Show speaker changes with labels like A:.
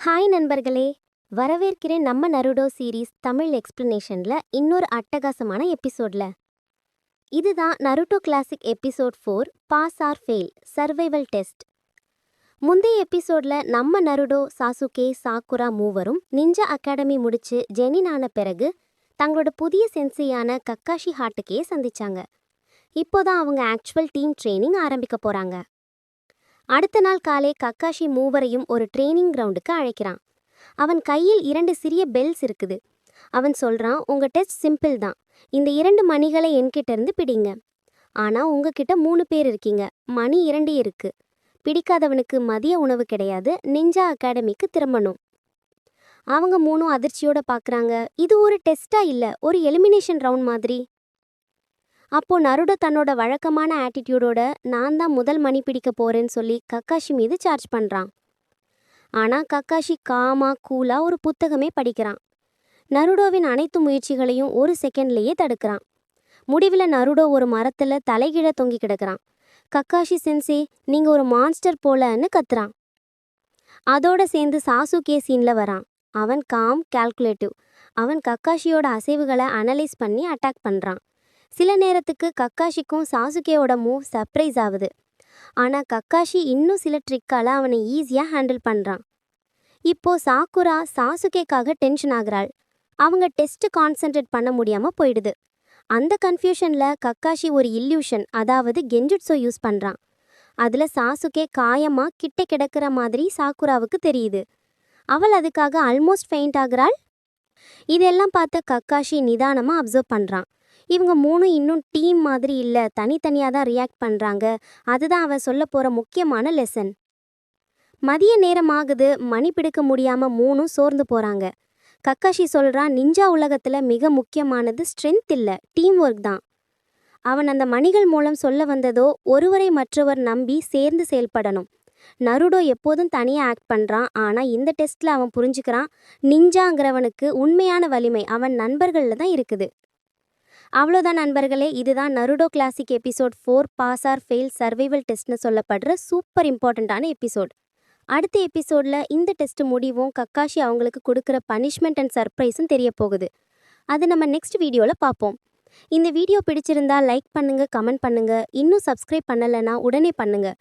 A: Hi நண்பர்களே, வரவேற்கிறேன் நம்ம நருடோ சீரீஸ் தமிழ் எக்ஸ்பிளனேஷனில் இன்னொரு அட்டகாசமான எபிசோடில். இதுதான் Naruto classic episode 4 pass or fail survival test. முந்தைய எபிசோடில் நம்ம நருடோ, சாசுகே, சாக்குரா மூவரும் நிஞ்சா அகாடமி முடிச்சு ஜெனின் ஆன பிறகு தங்களோட புதிய சென்சையான கக்காஷி ஹாட்டுக்கே சந்திச்சாங்க. இப்போதான் அவங்க ஆக்சுவல் டீம் ட்ரைனிங் ஆரம்பிக்க போகிறாங்க. அடுத்த நாள் காலை கக்காஷி மூவரையும் ஒரு ட்ரெயினிங் கிரவுண்டுக்கு அழைக்கிறான். அவன் கையில் 2 சிறிய பெல்ஸ் இருக்குது. அவன் சொல்கிறான், உங்கள் டெஸ்ட் சிம்பிள் தான். இந்த 2 மணிகளை என்கிட்ட இருந்து பிடிங்க. ஆனால் உங்ககிட்ட 3 பேர் இருக்கீங்க. மணி 2 இருக்கு. பிடிக்காதவனுக்கு மதிய உணவு கிடையாது. நிஞ்சா அகாடமிக்கு திரும்பணும். அவங்க 3 அதிர்ச்சியோட பார்க்குறாங்க. இது ஒரு டெஸ்டா இல்லை, ஒரு எலிமினேஷன் ரவுண்ட் மாதிரி. அப்போ நருடோ தன்னோட வழக்கமான ஆட்டிடியூடோட நான் தான் முதல் மணி பிடிக்க போறேன்னு சொல்லி கக்காஷி மீது சார்ஜ் பண்ணுறான். ஆனால் கக்காஷி கூலாக ஒரு புத்தகமே படிக்கிறான். நருடோவின் அனைத்து முயற்சிகளையும் ஒரு செகண்ட்லேயே தடுக்கிறான். முடிவில் நருடோ ஒரு மரத்தில் தலைகீழ தொங்கி கிடக்கிறான். கக்காஷி சென்சே, நீங்கள் ஒரு மான்ஸ்டர் போலன்னு கத்துறான். அதோட சேர்ந்து சாசுகே சீனில் வரான். அவன் கால்குலேட்டிவ். அவன் கக்காஷியோட அசைவுகளை அனலைஸ் பண்ணி அட்டாக் பண்ணுறான். சில நேரத்துக்கு கக்காஷிக்கும் சாசுகேவோட மூவ் சர்ப்ரைஸ் ஆகுது. ஆனால் கக்காஷி இன்னும் சில ட்ரிக்கால் அவனை ஈஸியாக ஹேண்டில் பண்ணுறான். இப்போ சாக்குரா சாசுகேக்காக டென்ஷன் ஆகுறாள். அவங்க டெஸ்ட்டு கான்சென்ட்ரேட் பண்ண முடியாமல் போயிடுது. அந்த கன்ஃபியூஷனில் கக்காஷி ஒரு இல்யூஷன், அதாவது கெஞ்சுட்ஸோ யூஸ் பண்ணுறான். அதில் சாசுகே காயமாக கிட்ட கிடக்கிற மாதிரி சாக்குராவுக்கு தெரியுது. அவள் அதுக்காக ஆல்மோஸ்ட் ஃபெயிண்ட் ஆகுறாள். இதெல்லாம் பார்த்த கக்காஷி நிதானமாக அப்சர்வ் பண்ணுறான். இவங்க 3 இன்னும் டீம் மாதிரி இல்லை, தனித்தனியாக தான் ரியாக்ட் பண்ணுறாங்க. அதுதான் அவன் சொல்ல போகிற முக்கியமான லெசன். மதிய நேரம் ஆகுது. மணி பிடிக்க முடியாமல் 3 சோர்ந்து போகிறாங்க. கக்காஷி சொல்கிறான், நிஞ்சா உலகத்தில் மிக முக்கியமானது ஸ்ட்ரென்த் இல்லை, டீம் ஒர்க் தான். அவன் அந்த மணிகள் மூலம் சொல்ல வந்ததோ ஒருவரை மற்றவர் நம்பி சேர்ந்து செயல்படணும். நருடோ எப்போதும் தனியாக ஆக்ட் பண்ணுறான். ஆனால் இந்த டெஸ்ட்டில் அவன் புரிஞ்சுக்கிறான், நிஞ்சாங்கிறவனுக்கு உண்மையான வலிமை அவன் நண்பர்களில் தான் இருக்குது. அவ்வளோதான் நண்பர்களே, இதுதான் Naruto classic episode 4 pass or fail survival டெஸ்ட்னு சொல்லப்படுற சூப்பர் இம்பார்ட்டண்ட்டான எபிசோட். அடுத்த எபிசோடில் இந்த டெஸ்ட் முடிவும் கக்காஷி அவங்களுக்கு கொடுக்குற பனிஷ்மெண்ட் அண்ட் சர்ப்ரைஸும் தெரிய போகுது. அது நம்ம நெக்ஸ்ட் வீடியோவில் பார்ப்போம். இந்த வீடியோ பிடிச்சிருந்தா லைக் பண்ணுங்கள், கமெண்ட் பண்ணுங்கள். இன்னும் சப்ஸ்கிரைப் பண்ணலைன்னா உடனே பண்ணுங்கள்.